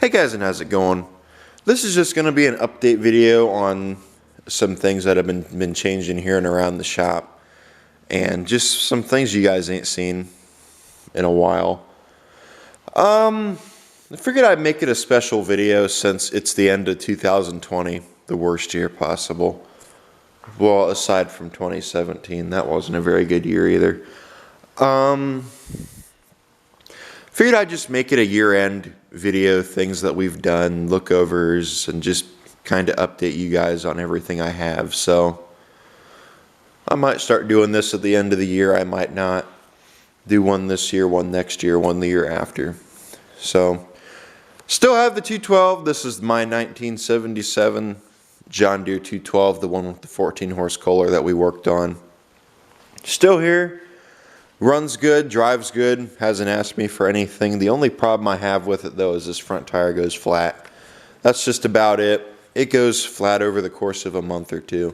Hey guys, and how's it going? This is just going to be an update video on some things that have been changing here and around the shop, and just some things you guys ain't seen in a while. I figured I'd make it a special video since it's the end of 2020, the worst year possible. Well, aside from 2017, that wasn't a very good year either. Figured I'd just make it a year-end video, things that we've done, lookovers, and just kind of update you guys on everything I have. So I might start doing this at the end of the year. I might not. Do one this year, one next year, one the year after. So still have the 212. This is my 1977 John Deere 212, the one with the 14 horse Kohler that we worked on. Still here. Runs good, drives good, hasn't asked me for anything. The only problem I have with it though is this front tire goes flat. That's just about it. It goes flat over the course of a month or two.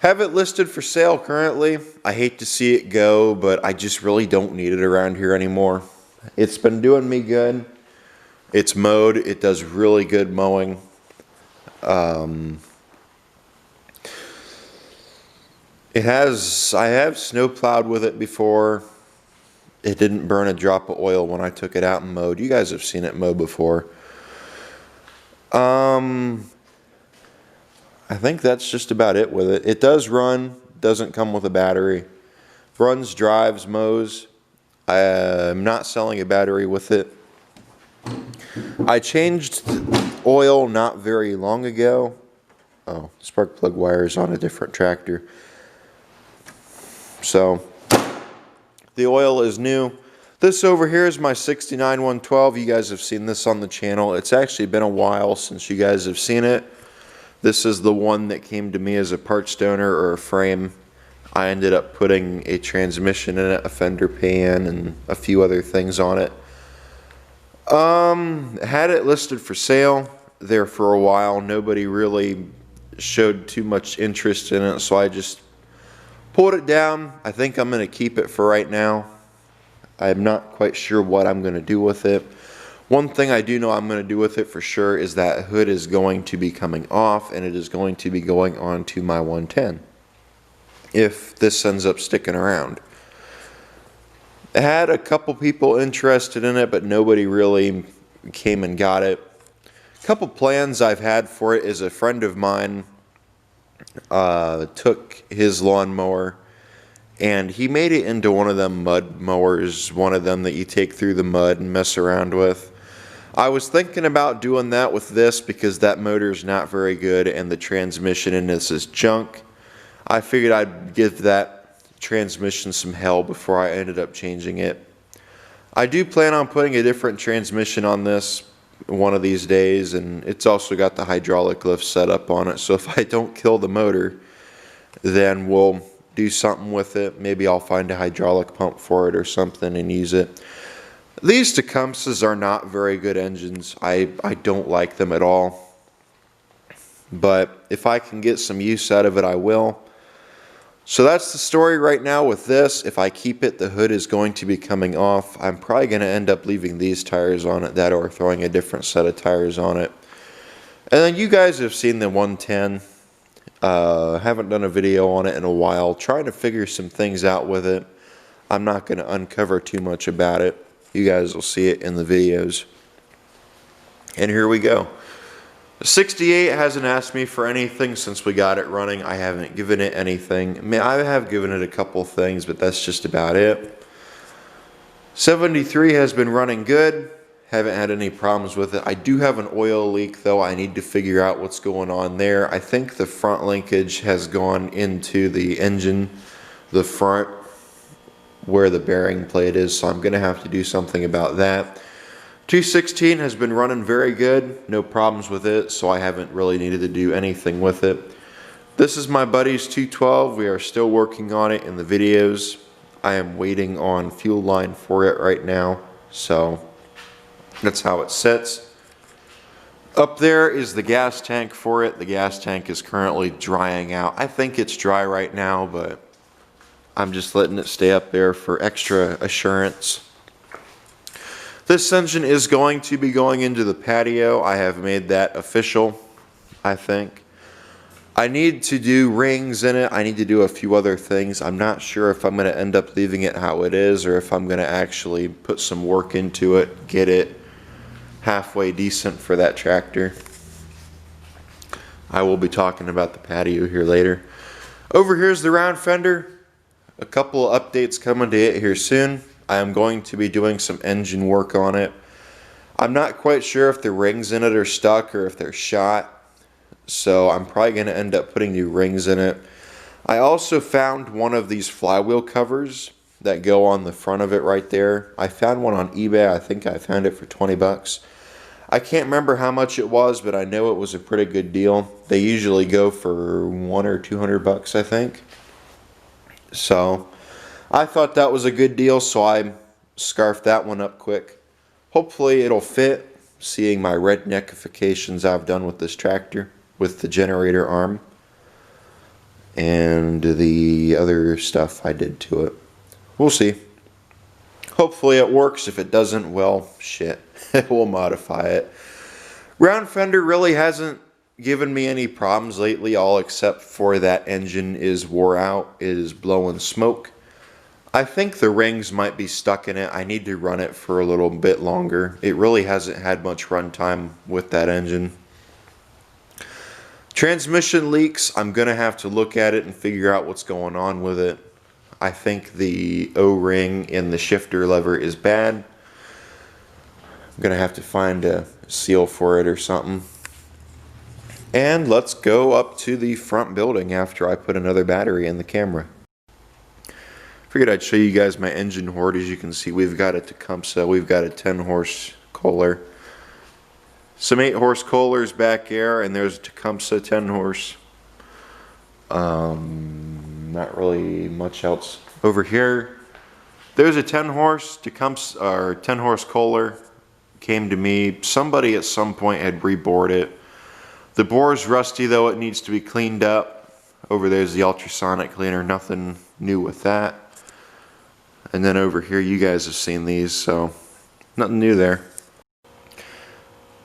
Have it listed for sale currently. I hate to see it go, but I just really don't need it around here anymore. It's been doing me good. It's mowed. It does really good mowing. I have snow plowed with it before. It didn't burn a drop of oil when I took it out and mowed. You guys have seen it mow before. I think that's just about it with it. It does run, doesn't come with a battery. Runs, drives, mows. I'm not selling a battery with it. I changed oil not very long ago. Oh, spark plug wires on a different tractor. So the oil is new. This over here is my 69 112. You guys have seen this on the channel. It's actually been a while since you guys have seen it. This is the one that came to me as a parts donor or a frame. I ended up putting a transmission in it, a Fender pan, and a few other things on it. Had it listed for sale there for a while. Nobody really showed too much interest in it, so I just pulled it down. I think I'm going to keep it for right now. I'm not quite sure what I'm going to do with it. One thing I do know I'm going to do with it for sure is that hood is going to be coming off, and it is going to be going on to my 110 if this ends up sticking around. I had a couple people interested in it, but nobody really came and got it. A couple plans I've had for it is a friend of mine took his lawnmower and he made it into one of them mud mowers, one of them that you take through the mud and mess around with. I was thinking about doing that with this because that motor is not very good and the transmission in this is junk. I figured I'd give that transmission some hell before I ended up changing it. I do plan on putting a different transmission on this one of these days, and it's also got the hydraulic lift set up on it, so if I don't kill the motor, then we'll do something with it. Maybe I'll find a hydraulic pump for it or something and use it. These Tecumsehs are not very good engines. I don't like them at all, but if I can get some use out of it, I will. So that's the story right now with this. If I keep it, the hood is going to be coming off. I'm probably going to end up leaving these tires on it, that or throwing a different set of tires on it. And then you guys have seen the 110. Haven't done a video on it in a while. Trying to figure some things out with it. I'm not going to uncover too much about it. You guys will see it in the videos. And here we go. 68 hasn't asked me for anything since we got it running. I haven't given it anything. I mean, I have given it a couple things, but that's just about it. 73 has been running good. Haven't had any problems with it. I do have an oil leak though. I need to figure out what's going on there. I think the front linkage has gone into the engine, the front where the bearing plate is, so I'm going to have to do something about that. 216 has been running very good, no problems with it, so I haven't really needed to do anything with it. This is my buddy's 212. We are still working on it in the videos. I am waiting on fuel line for it right now, so that's how it sits. Up there is the gas tank for it. The gas tank is currently drying out. I think it's dry right now, but I'm just letting it stay up there for extra assurance. This engine is going to be going into the patio. I have made that official, I think. I need to do rings in it. I need to do a few other things. I'm not sure if I'm going to end up leaving it how it is or if I'm going to actually put some work into it, get it halfway decent for that tractor. I will be talking about the patio here later. Over here's the round fender. A couple of updates coming to it here soon. I am going to be doing some engine work on it. I'm not quite sure if the rings in it are stuck or if they're shot, so I'm probably going to end up putting new rings in it. I also found one of these flywheel covers that go on the front of it right there. I found one on eBay. I think I found it for 20 bucks. I can't remember how much it was, but I know it was a pretty good deal. They usually go for 100 or 200 bucks, I think. So I thought that was a good deal, so I scarfed that one up quick. Hopefully it'll fit, seeing my redneckifications I've done with this tractor, with the generator arm, and the other stuff I did to it. We'll see. Hopefully it works. If it doesn't, well, shit. We'll modify it. Round fender really hasn't given me any problems lately, all except for that engine is wore out. It is blowing smoke. I think the rings might be stuck in it. I need to run it for a little bit longer. It really hasn't had much run time with that engine. Transmission leaks. I'm going to have to look at it and figure out what's going on with it. I think the O-ring in the shifter lever is bad. I'm going to have to find a seal for it or something. And let's go up to the front building after I put another battery in the camera. Figured I'd show you guys my engine hoard. As you can see, we've got a Tecumseh, we've got a 10-horse Kohler, some 8-horse Kohlers back there, and there's a Tecumseh 10-horse. Not really much else over here. There's a 10-horse Tecumseh or 10-horse Kohler. Came to me. Somebody at some point had rebored it. The bore's rusty though. It needs to be cleaned up. Over there's the ultrasonic cleaner. Nothing new with that. And then over here, you guys have seen these, so nothing new there.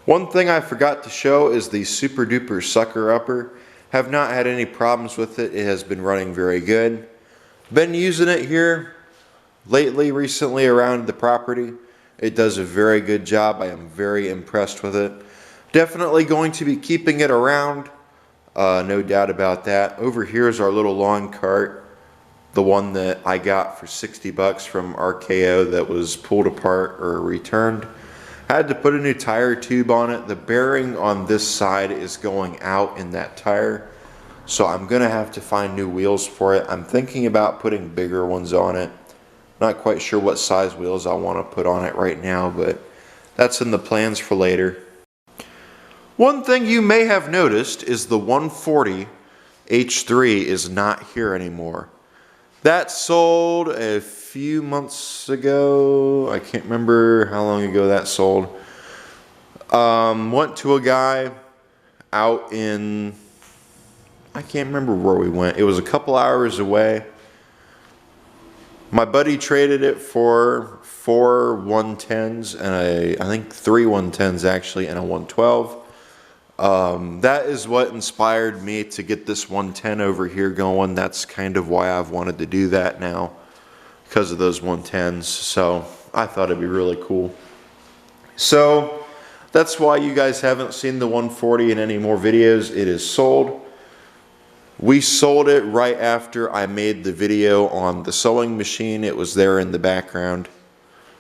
One thing I forgot to show is the Super Duper sucker upper. Have not had any problems with it. It has been running very good. Been using it here lately, recently around the property. It does a very good job. I am very impressed with it. Definitely going to be keeping it around. No doubt about that. Over here is our little lawn cart. The one that I got for 60 bucks from RKO that was pulled apart or returned. Had to put a new tire tube on it. The bearing on this side is going out in that tire. So I'm going to have to find new wheels for it. I'm thinking about putting bigger ones on it. Not quite sure what size wheels I want to put on it right now, but that's in the plans for later. One thing you may have noticed is the 140 H3 is not here anymore. That sold a few months ago. I can't remember how long ago that sold. Went to a guy out in, I can't remember where we went. It was a couple hours away. My buddy traded it for 4 110s and I think 3 110s actually and a 112. That is what inspired me to get this 110 over here going. That's kind of why I've wanted to do that now, because of those 110s. So I thought it'd be really cool. So that's why you guys haven't seen the 140 in any more videos. It is sold. We sold it right after I made the video on the sewing machine. It was there in the background.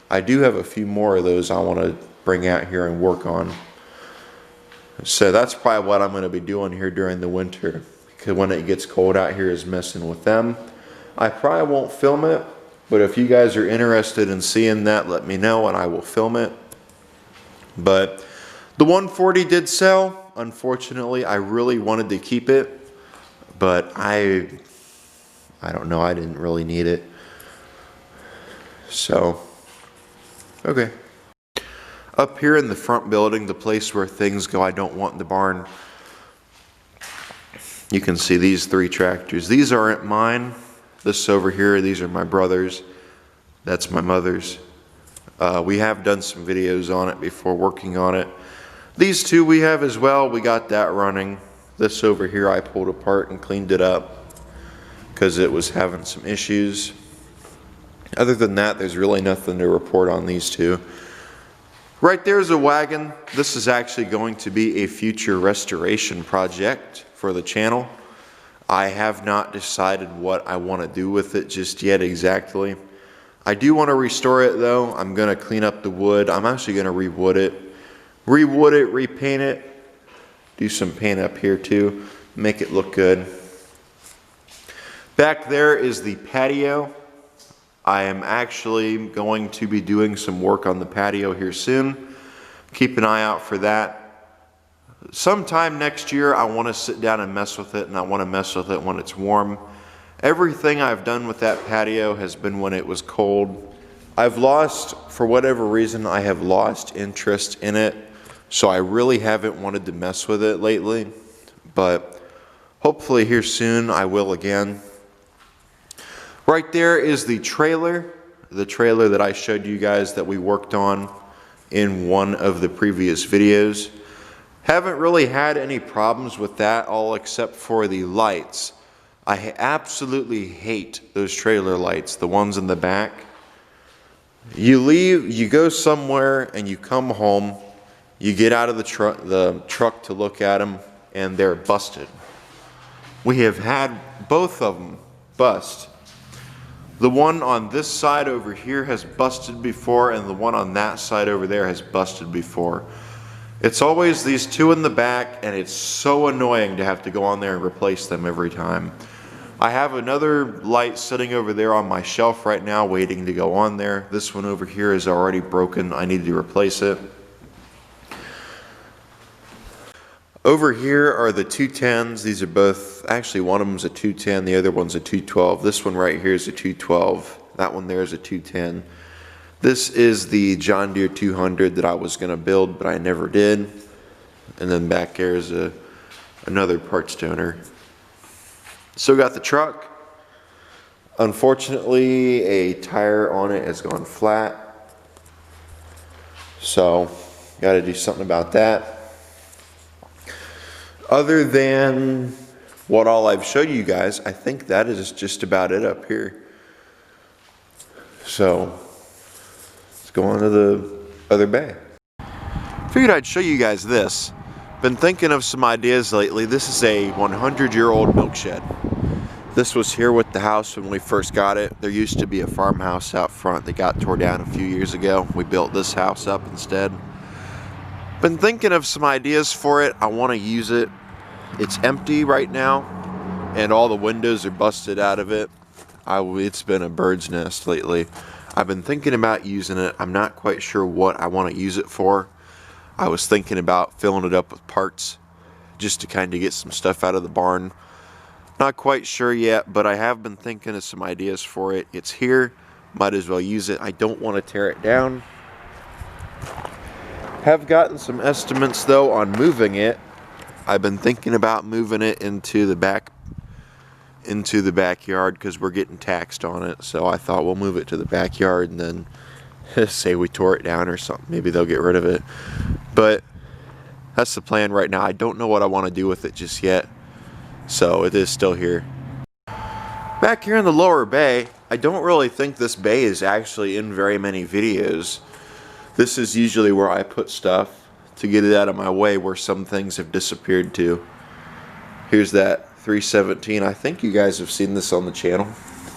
I do have a few more of those I want to bring out here and work on. So that's probably what I'm going to be doing here during the winter, because when it gets cold out here is messing with them. I probably won't film it, but if you guys are interested in seeing that, let me know and I will film it. But the 140 did sell. Unfortunately, I really wanted to keep it, but I don't know, I didn't really need it. So, okay. Up here in the front building, the place where things go I don't want in the barn, you can see these 3 tractors. These aren't mine. This over here, these are my brother's. That's my mother's. We have done some videos on it before working on it. These two we have as well. We got that running. This over here I pulled apart and cleaned it up because it was having some issues. Other than that, there's really nothing to report on these two. Right there's a wagon. This is actually going to be a future restoration project for the channel. I have not decided what I want to do with it just yet exactly. I do want to restore it though. I'm going to clean up the wood. I'm actually going to re-wood it, repaint it, do some paint up here too, make it look good. Back there is the patio. I am actually going to be doing some work on the patio here soon. Keep an eye out for that. Sometime next year I want to sit down and mess with it, and I want to mess with it when it's warm. Everything I've done with that patio has been when it was cold. I've lost, for whatever reason, I have lost interest in it, so I really haven't wanted to mess with it lately, but hopefully here soon I will again. Right there is the trailer that I showed you guys that we worked on in one of the previous videos. Haven't really had any problems with that, all except for the lights. I absolutely hate those trailer lights, the ones in the back. You leave, you go somewhere and you come home, you get out of the truck to look at them, and they're busted. We have had both of them bust. The one on this side over here has busted before, and the one on that side over there has busted before. It's always these two in the back, and it's so annoying to have to go on there and replace them every time. I have another light sitting over there on my shelf right now waiting to go on there. This one over here is already broken. I need to replace it. Over here are the 210s. These are both, actually one of them is a 210, the other one's a 212. This one right here is a 212. That one there is a 210. This is the John Deere 200 that I was going to build, but I never did. And then back there is another parts donor. Still got the truck. Unfortunately, a tire on it has gone flat. So, got to do something about that. Other than what all I've showed you guys, I think that is just about it up here. So, let's go on to the other bay. Figured I'd show you guys this. Been thinking of some ideas lately. This is a 100-year-old milk shed. This was here with the house when we first got it. There used to be a farmhouse out front that got tore down a few years ago. We built this house up instead. Been thinking of some ideas for it. I want to use it. It's empty right now, and all the windows are busted out of it. It's been a bird's nest lately. I've been thinking about using it. I'm not quite sure what I want to use it for. I was thinking about filling it up with parts just to kind of get some stuff out of the barn. Not quite sure yet, but I have been thinking of some ideas for it. It's here. Might as well use it. I don't want to tear it down. Have gotten some estimates though on moving it. I've been thinking about moving it into the backyard because we're getting taxed on it. So I thought we'll move it to the backyard and then say we tore it down or something. Maybe they'll get rid of it. But that's the plan right now. I don't know what I want to do with it just yet. So it is still here. Back here in the lower bay, I don't really think this bay is actually in very many videos. This is usually where I put stuff to get it out of my way where some things have disappeared to. Here's that 317. I think you guys have seen this on the channel.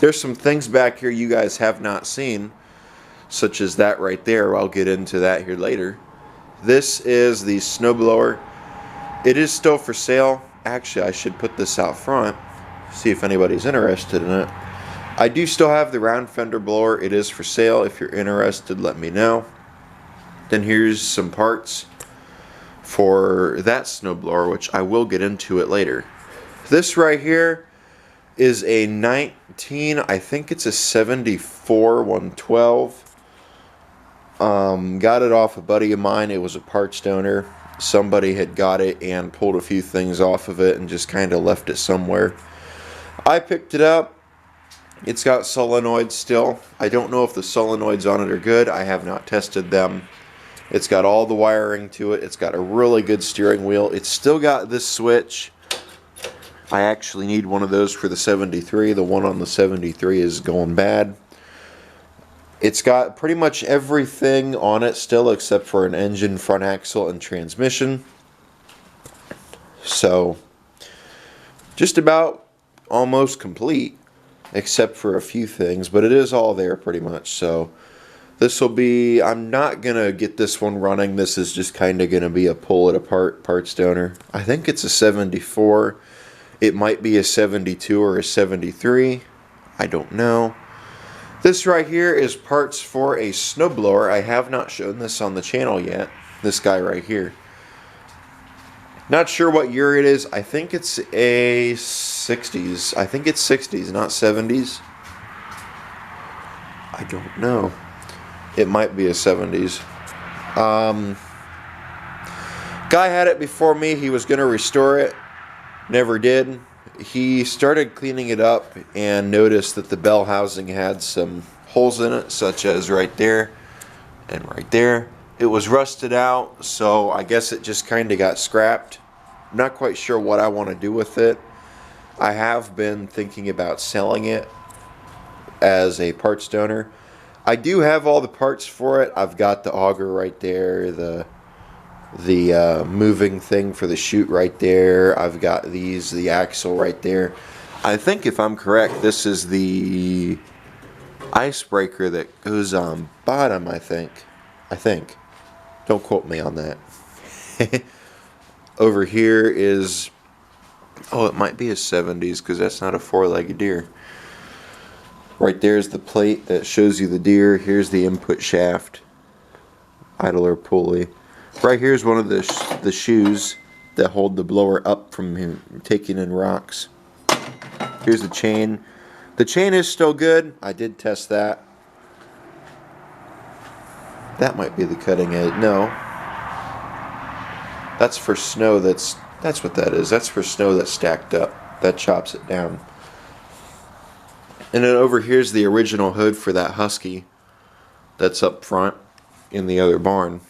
There's some things back here you guys have not seen, such as that right there. I'll get into that here later. This is the snowblower. It is still for sale. Actually, I should put this out front, see if anybody's interested in it. I do still have the round fender blower. It is for sale. If you're interested, let me know. Then here's some parts for that snowblower, which I will get into it later. This right here is a 19, I think it's a 74 112. Got it off a buddy of mine. It was a parts donor. Somebody had got it and pulled a few things off of it and just kind of left it somewhere. I picked it up. It's got solenoids still. I don't know if the solenoids on it are good. I have not tested them. It's got all the wiring to it. It's got a really good steering wheel. It's still got this switch. I actually need one of those for the 73. The one on the 73 is going bad. It's got pretty much everything on it still except for an engine, front axle, and transmission. So, just about almost complete, except for a few things, but it is all there pretty much. So, this will be, I'm not going to get this one running. This is just kind of going to be a pull it apart parts donor. I think it's a 74. It might be a 72 or a 73. I don't know. This right here is parts for a snowblower. I have not shown this on the channel yet. This guy right here. Not sure what year it is. I think it's a 60s. I think it's 60s, not 70s. I don't know. It might be a 70s. Guy had it before me. He was going to restore it. Never did. He started cleaning it up and noticed that the bell housing had some holes in it, such as right there and right there. It was rusted out, so I guess it just kind of got scrapped. I'm not quite sure what I want to do with it. I have been thinking about selling it as a parts donor. I do have all the parts for it. I've got the auger right there, the moving thing for the chute right there. I've got the axle right there. I think if I'm correct, this is the icebreaker that goes on bottom, I think. Don't quote me on that. Over here is, oh, it might be a 70s because that's not a four-legged deer. Right there is the plate that shows you the deer. Here's the input shaft, idler pulley. Right here is one of the shoes that hold the blower up from taking in rocks. Here's the chain. The chain is still good. I did test that. That might be the cutting edge. No. That's for snow that's what that is. That's for snow that's stacked up. That chops it down. And then over here's the original hood for that Husky that's up front in the other barn.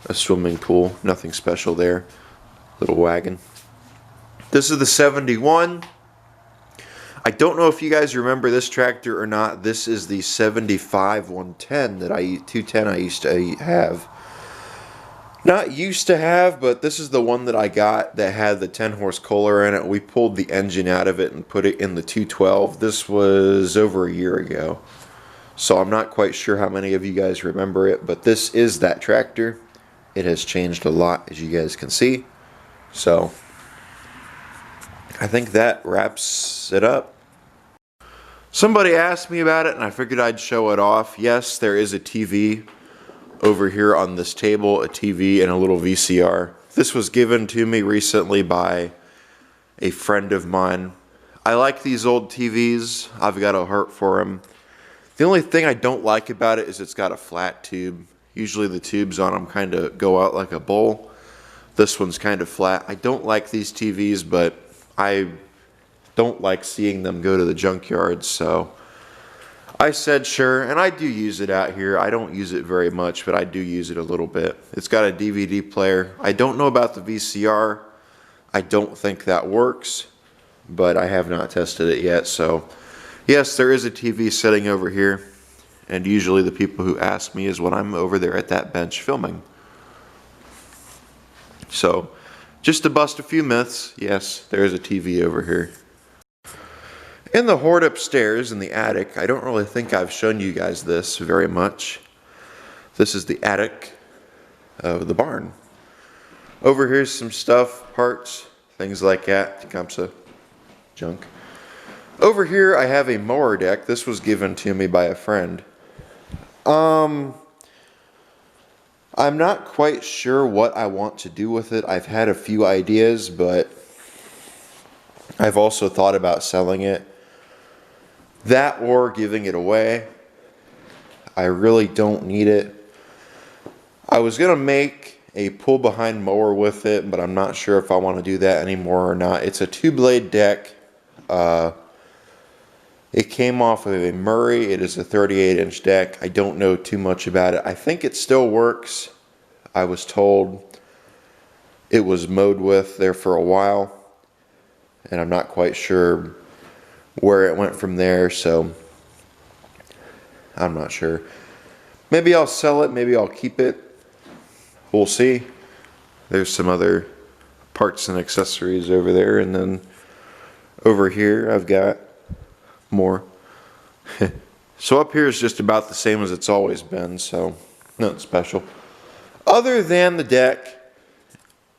A swimming pool, nothing special there. Little wagon. This is the 71. I don't know if you guys remember this tractor or not. This is the 75 110 that 210 I used to have. Not used to have, but this is the one that I got that had the 10 horse Kohler in it. We pulled the engine out of it and put it in the 212. This was over a year ago. So I'm not quite sure how many of you guys remember it, but this is that tractor. It has changed a lot, as you guys can see. So I think that wraps it up. Somebody asked me about it and I figured I'd show it off. Yes, there is a TV over here on this table, a TV and a little VCR. This was given to me recently by a friend of mine. I like these old TVs. I've got a heart for them. The only thing I don't like about it is it's got a flat tube. Usually the tubes on them kind of go out like a bowl. This one's kind of flat. I don't like these TVs, but I don't like seeing them go to the junkyard, so I said sure, and I do use it out here. I don't use it very much, but I do use it a little bit. It's got a DVD player. I don't know about the VCR. I don't think that works, but I have not tested it yet. So yes, there is a TV sitting over here, and usually the people who ask me is when I'm over there at that bench filming. So just to bust a few myths, yes, there is a TV over here. In the hoard upstairs in the attic, I don't really think I've shown you guys this very much. This is the attic of the barn. Over here's some stuff, parts, things like that, Tecumseh, junk. Over here I have a mower deck. This was given to me by a friend. I'm not quite sure what I want to do with it. I've had a few ideas, but I've also thought about selling it. That or giving it away. I really don't need it. I was going to make a pull behind mower with it, but I'm not sure if I want to do that anymore or not. It's a 2-blade deck. It came off of a Murray. It is a 38-inch deck. I don't know too much about it. I think it still works. I was told it was mowed with there for a while, and I'm not quite sure where it went from there, so I'm not sure. Maybe I'll sell it, maybe I'll keep it. We'll see. There's some other parts and accessories over there, and then over here I've got more. So up here is just about the same as it's always been, so nothing special. Other than the deck,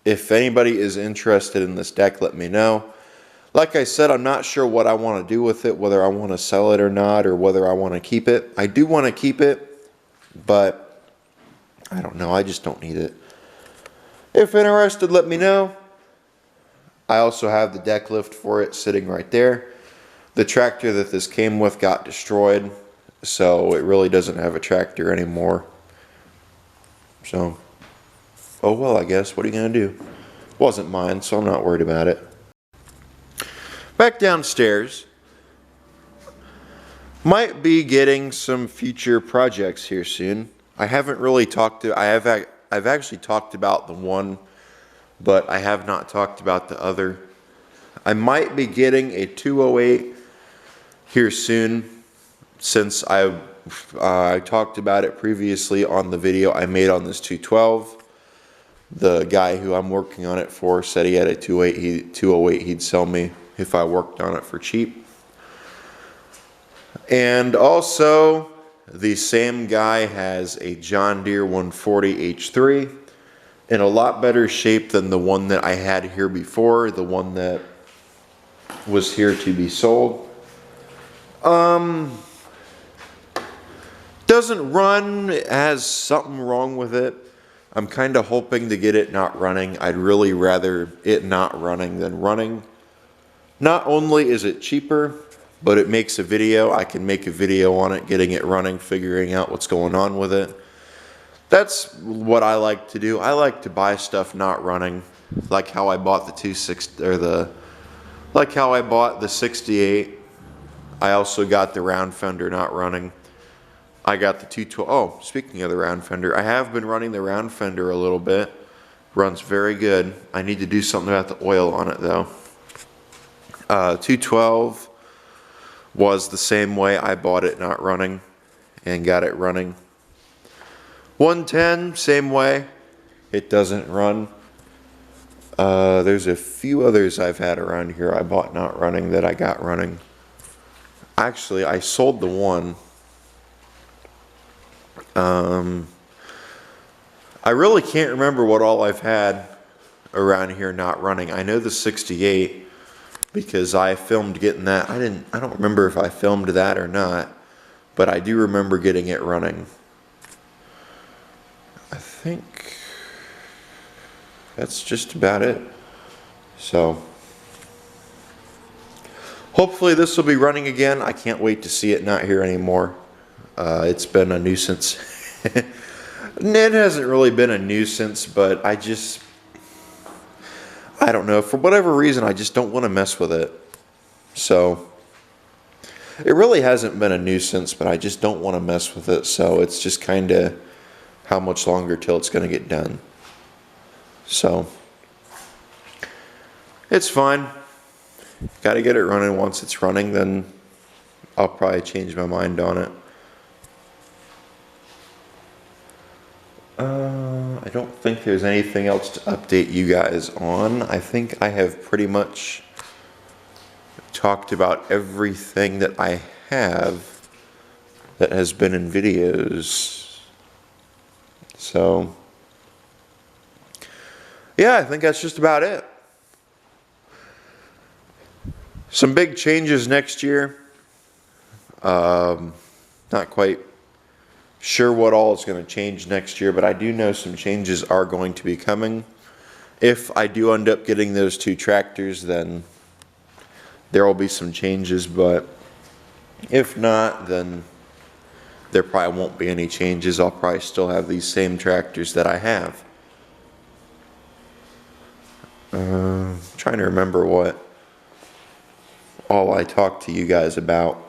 if anybody is interested in this deck, let me know. Like I said, I'm not sure what I want to do with it, whether I want to sell it or not, or whether I want to keep it. I do want to keep it, but I don't know, I just don't need it. If interested, let me know. I also have the deck lift for it sitting right there. The tractor that this came with got destroyed, so it really doesn't have a tractor anymore. So, oh well, I guess. What are you going to do? Wasn't mine, so I'm not worried about it. Back downstairs. Might be getting some future projects here soon. I haven't really talked to, I've actually talked about the one, but I have not talked about the other. I might be getting a 208 here soon, since I talked about it previously on the video I made on this 212. The guy who I'm working on it for said he had a 208 he'd sell me if I worked on it for cheap. And also, the same guy has a John Deere 140 H3 in a lot better shape than the one that I had here before, the one that was here to be sold. Doesn't run, it has something wrong with it. I'm kind of hoping to get it not running. I'd really rather it not running than running. Not only is it cheaper, but it makes a video. I can make a video on it, getting it running, figuring out what's going on with it. That's what I like to do. I like to buy stuff not running, like how I bought the 68. I also got the round fender not running. I got the 212. Oh, speaking of the round fender, I have been running the round fender a little bit. Runs very good. I need to do something about the oil on it though. 212 was the same way. I bought it not running and got it running. 110, same way. It doesn't run. There's a few others I've had around here I bought not running that I got running. Actually, I sold the one. I really can't remember what all I've had around here not running. I know the 68 because I filmed getting that. I don't remember if I filmed that or not, but I do remember getting it running. I think that's just about it. So hopefully this will be running again. I can't wait to see it not here anymore. It's been a nuisance. It hasn't really been a nuisance, but I don't know, for whatever reason I just don't want to mess with it. So it really hasn't been a nuisance, but I just don't want to mess with it. So it's just kind of how much longer till it's going to get done. So it's fine. Got to get it running. Once it's running, then I'll probably change my mind on it. I don't think there's anything else to update you guys on. I think I have pretty much talked about everything that I have that has been in videos. So yeah, I think that's just about it. Some big changes next year. Not quite sure what all is going to change next year, but I do know some changes are going to be coming. If I do end up getting those two tractors, then there will be some changes, but if not, then there probably won't be any changes. I'll probably still have these same tractors that I have. Trying to remember what all I talked to you guys about.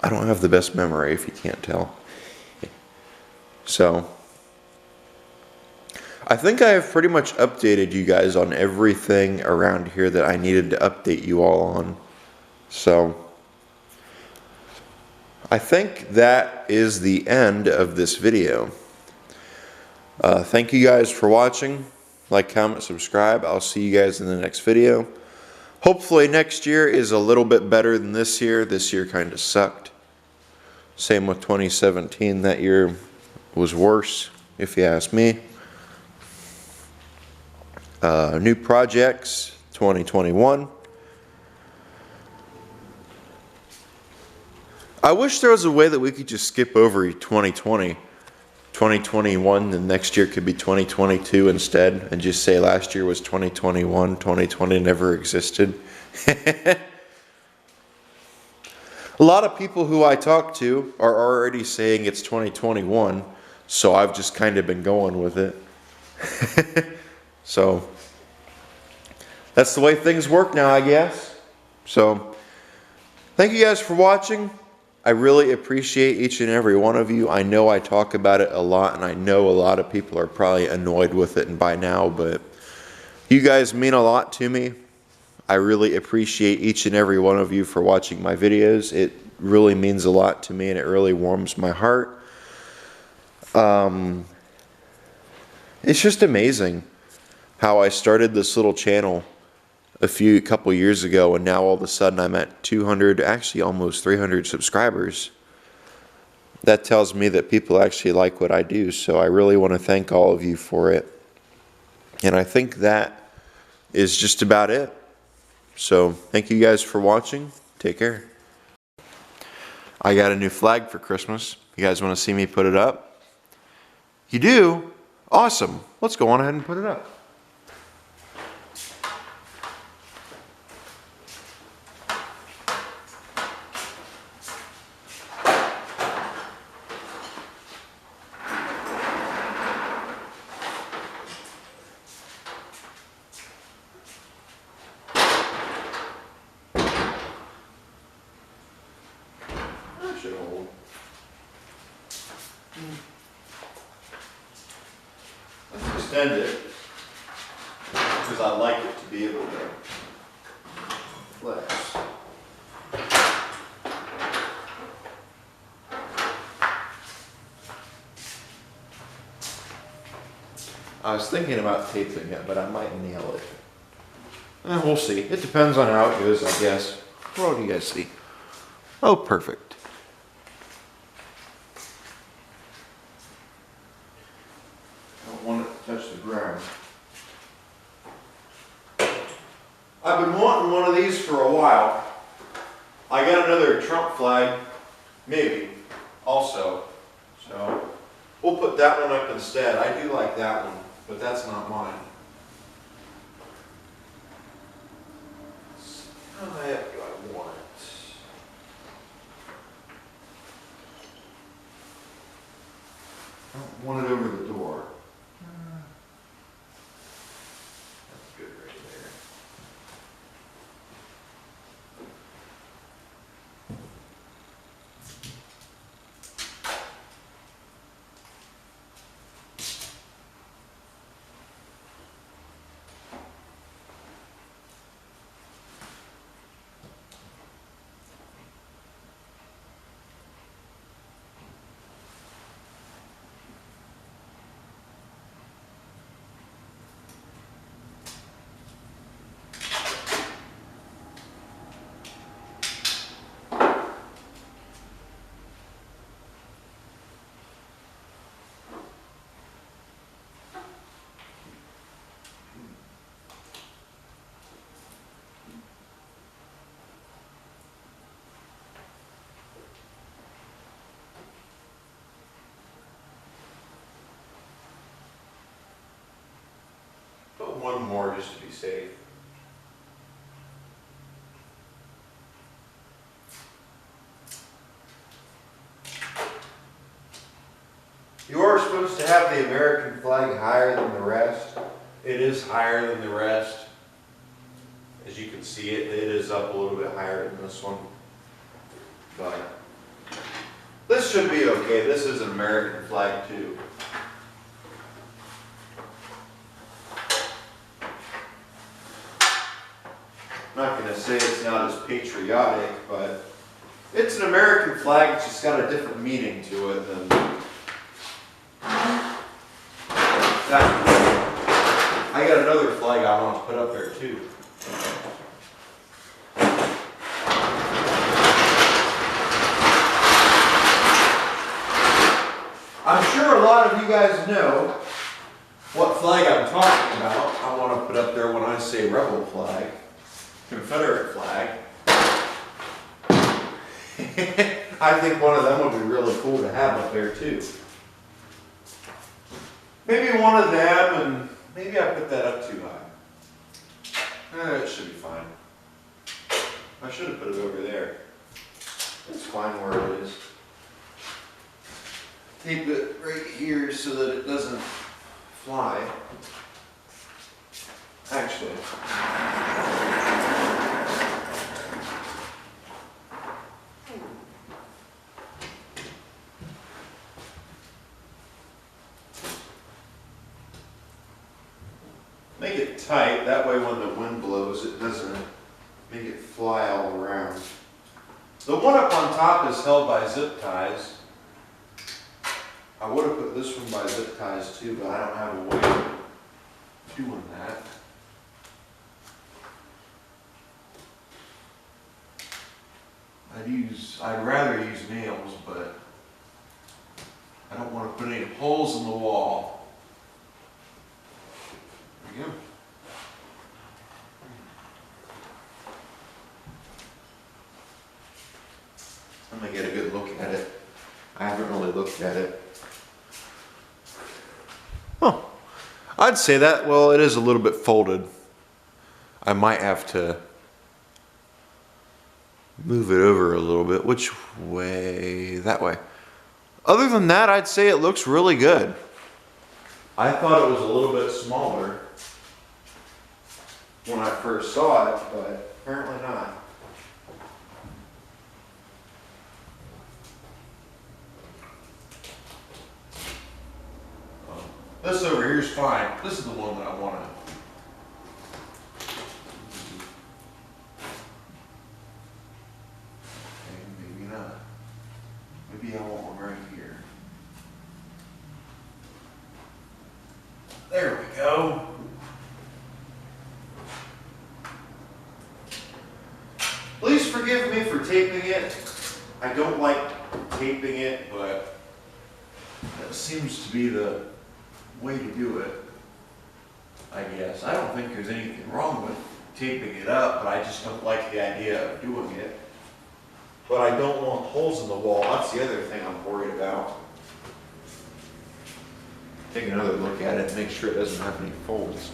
I don't have the best memory, if you can't tell. So, I think I have pretty much updated you guys on everything around here that I needed to update you all on. So, I think that is the end of this video. Thank you guys for watching. Like, comment, subscribe. I'll see you guys in the next video. Hopefully next year is a little bit better than this year. This year kind of sucked. Same with 2017. That year was worse, if you ask me. New projects, 2021. I wish there was a way that we could just skip over 2020. 2021, the next year could be 2022 instead, and just say last year was 2021, 2020 never existed. A lot of people who I talk to are already saying it's 2021, so I've just kind of been going with it. So, that's the way things work now, I guess. So, thank you guys for watching. I really appreciate each and every one of you. I know I talk about it a lot, and I know a lot of people are probably annoyed with it and by now, but you guys mean a lot to me. I really appreciate each and every one of you for watching my videos. It really means a lot to me, and it really warms my heart. It's just amazing how I started this little channel a couple years ago, and now all of a sudden I'm at 200, actually almost 300 subscribers. That tells me that people actually like what I do, so I really want to thank all of you for it. And I think that is just about it. So thank you guys for watching. Take care. I got a new flag for Christmas. You guys want to see me put it up? You do? Awesome. Let's go on ahead and put it up. Let's extend it because I like it to be able to flex. I was thinking about taping it, but I might nail it. We'll see. It depends on how it goes, I guess. What do you guys see? Oh, perfect. I don't want it to touch the ground. I've been wanting one of these for a while. I got another Trump flag, maybe, also. So, we'll put that one up instead. I do like that one, but that's not mine. How high up do I want it? I don't want it over the door. That's good right there. Put one more just to be safe. You are supposed to have the American flag higher than the rest. It is higher than the rest. As you can see, it is up a little bit higher than this one. But should be okay. This is an American flag too. I'm not going to say it's not as patriotic, but it's an American flag. It's just got a different meaning to it than that. I got another flag I want to put up there too. I'm sure a lot of you guys know what flag I'm talking about. I want to put up there when I say rebel flag, Confederate flag. I think one of them would be really cool to have up there too. Maybe one of them, and maybe I put that up too high. It should be fine. I should have put it over there. It's fine where it is. Tape it right here so that it doesn't fly. Actually. Make it tight, that way when the wind blows it doesn't make it fly all around. The one up on top is held by zip ties. I would have put this one by zip ties too, but I don't have a way of doing that. I'd rather use nails, but I don't want to put any holes in the wall. There we go. I'm going to get a good look at it. I haven't really looked at it. Oh, I'd say that, well, it is a little bit folded. I might have to move it over a little bit. Which way? That way. Other than that, I'd say it looks really good. I thought it was a little bit smaller when I first saw it, but apparently not. This over here is fine. This is the one that I want to. Okay, maybe not. Maybe I want one right here. There we go. Please forgive me for taping it. I don't like taping it, but that seems to be the way to do it, I guess. I don't think there's anything wrong with taping it up, but I just don't like the idea of doing it. But I don't want holes in the wall. That's the other thing I'm worried about. Take another look at it and make sure it doesn't have any folds.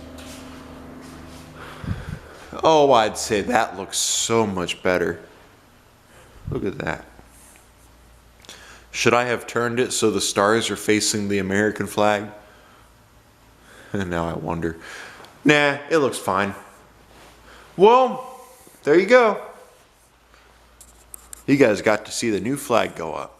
Oh, I'd say that looks so much better. Look at that. Should I have turned it so the stars are facing the American flag? And now I wonder. Nah, it looks fine. Well, there you go. You guys got to see the new flag go up.